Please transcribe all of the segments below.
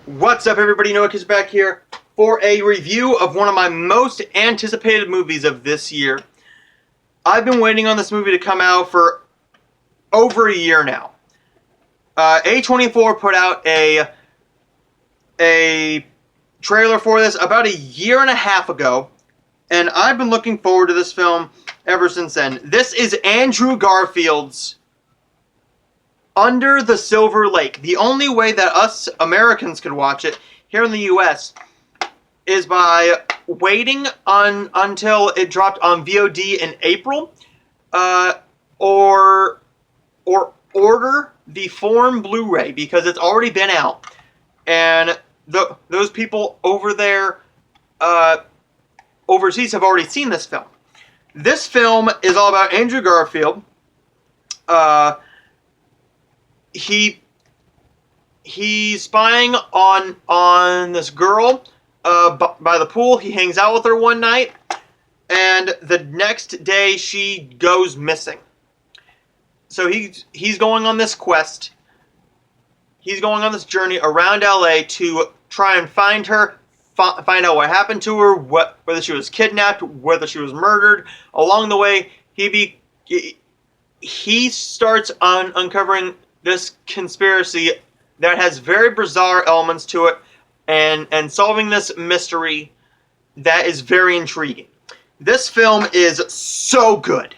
What's up, everybody? Noah Kiss back here for a review of one of my most anticipated movies of this year. I've been waiting on this movie to come out for over a year now. A24 put out a trailer for this about a year and a half ago, and I've been looking forward to this film ever since then. This is Andrew Garfield's Under the Silver Lake. The only way that us Americans could watch it here in the U.S. is by waiting until it dropped on VOD in April, or order the foreign Blu-ray because it's already been out, and those people over there overseas have already seen this film. This film is all about Andrew Garfield. He's spying on this girl by the pool. He hangs out with her one night, and the next day she goes missing. So he's going on this quest. He's going on this journey around LA to try and find her, find out what happened to her, whether she was kidnapped, whether she was murdered. Along the way, he starts uncovering this conspiracy that has very bizarre elements to it, and solving this mystery that is very intriguing. This film is so good.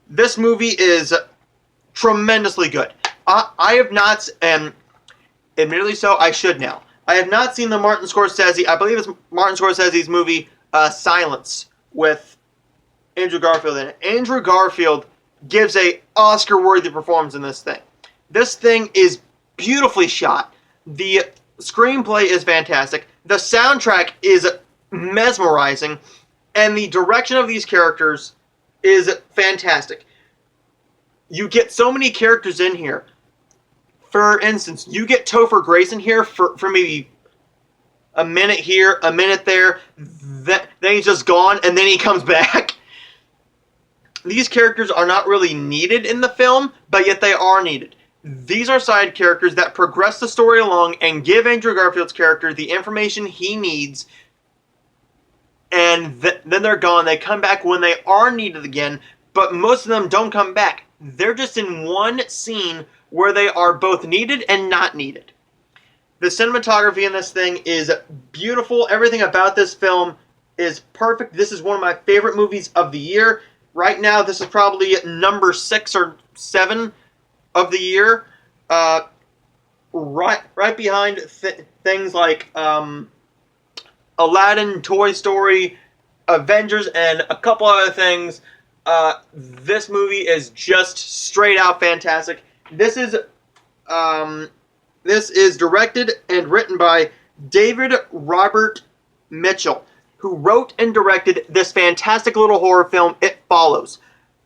This movie is tremendously good. I have not, and admittedly so, I should now. I have not seen the Martin Scorsese, I believe it's Martin Scorsese's movie, Silence, with Andrew Garfield in it. Andrew Garfield gives a Oscar-worthy performance in this thing. This thing is beautifully shot. The screenplay is fantastic. The soundtrack is mesmerizing. And the direction of these characters is fantastic. You get so many characters in here. For instance, you get Topher Grace in here for maybe a minute here, a minute there. Then he's just gone, and then he comes back. These characters are not really needed in the film, but yet they are needed. These are side characters that progress the story along and give Andrew Garfield's character the information he needs, and then they're gone. They come back when they are needed again, but most of them don't come back. They're just in one scene where they are both needed and not needed. The cinematography in this thing is beautiful. Everything about this film is perfect. This is one of my favorite movies of the year. Right now, this is probably number 6 or 7 of the year. Right behind things like Aladdin, Toy Story, Avengers, and a couple other things. This movie is just straight out fantastic. This is directed and written by David Robert Mitchell, who wrote and directed this fantastic little horror film, It Follows.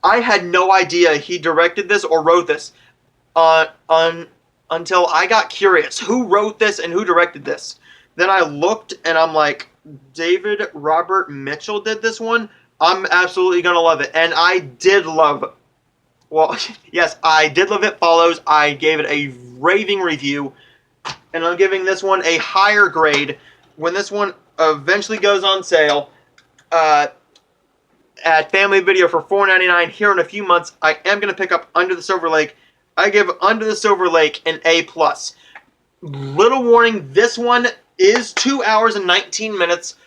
I had no idea he directed this or wrote this until I got curious. Who wrote this and who directed this? Then I looked and I'm like, David Robert Mitchell did this one? I'm absolutely going to love it. And I did love, well, yes, I did love It Follows. I gave it a raving review. And I'm giving this one a higher grade when this one eventually goes on sale at Family Video for $4.99 here in a few months. I am going to pick up Under the Silver Lake. I give Under the Silver Lake an A+. Little warning, this one is 2 hours and 19 minutes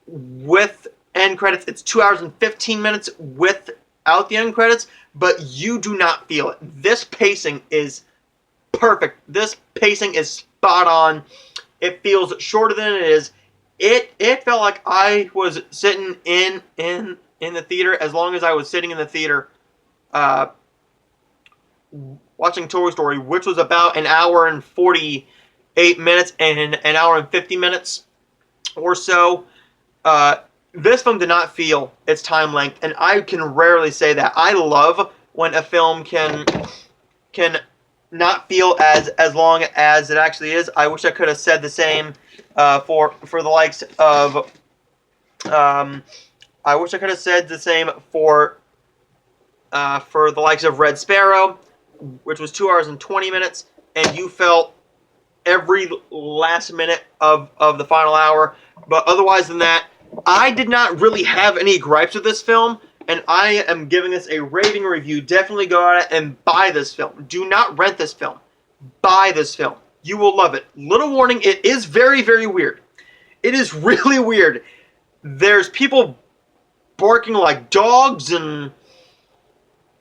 with end credits. It's 2 hours and 15 minutes without the end credits, but you do not feel it. This pacing is perfect. This pacing is spot on. It feels shorter than it is. It felt like I was sitting in the theater as long as I was sitting in the theater watching Toy Story, which was about an hour and 48 minutes and an hour and 50 minutes or so. This film did not feel its time length, and I can rarely say that. I love when a film can not feel as long as it actually is. I wish I could have said the same for the likes of I wish I could have said the same for the likes of Red Sparrow, which was 2 hours and 20 minutes, and you felt every last minute of the final hour. But otherwise than that, I did not really have any gripes with this film, and I am giving this a raving review. Definitely go out and buy this film. Do not rent this film. Buy this film. You will love it. Little warning, it is very, very weird. It is really weird. There's people barking like dogs and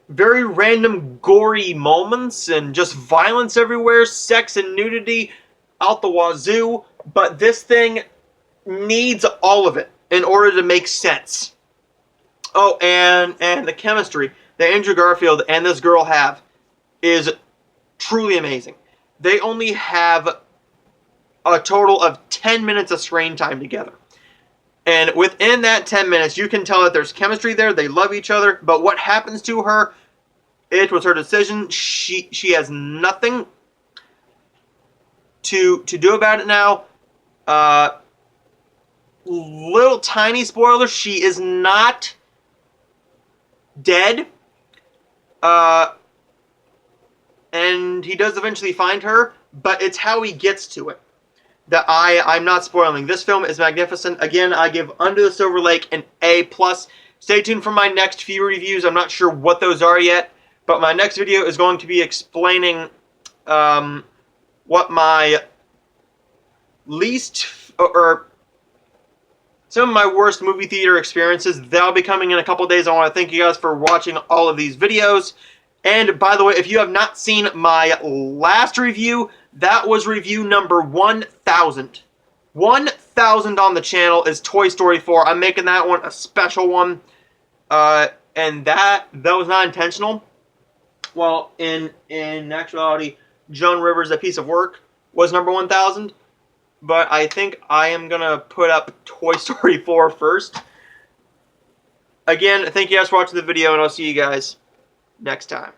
very random gory moments and just violence everywhere, sex and nudity out the wazoo, but this thing needs all of it in order to make sense. Oh, and the chemistry that Andrew Garfield and this girl have is truly amazing. They only have a total of 10 minutes of screen time together. And within that 10 minutes, you can tell that there's chemistry there, they love each other, but what happens to her, it was her decision. She has nothing to do about it now. Little tiny spoiler, she is not dead. And he does eventually find her, but it's how he gets to it that I'm not spoiling. This film is magnificent. Again, I give Under the Silver Lake an A+. Stay tuned for my next few reviews. I'm not sure what those are yet, but my next video is going to be explaining what my least, or some of my worst movie theater experiences. That'll be coming in a couple days. I want to thank you guys for watching all of these videos. And by the way, if you have not seen my last review, that was review number 1,000. 1,000 on the channel is Toy Story 4. I'm making that one a special one. And that was not intentional. Well, in actuality, Joan Rivers, A Piece of Work, was number 1,000. But I think I am going to put up Toy Story 4 first. Again, thank you guys for watching the video, and I'll see you guys next time.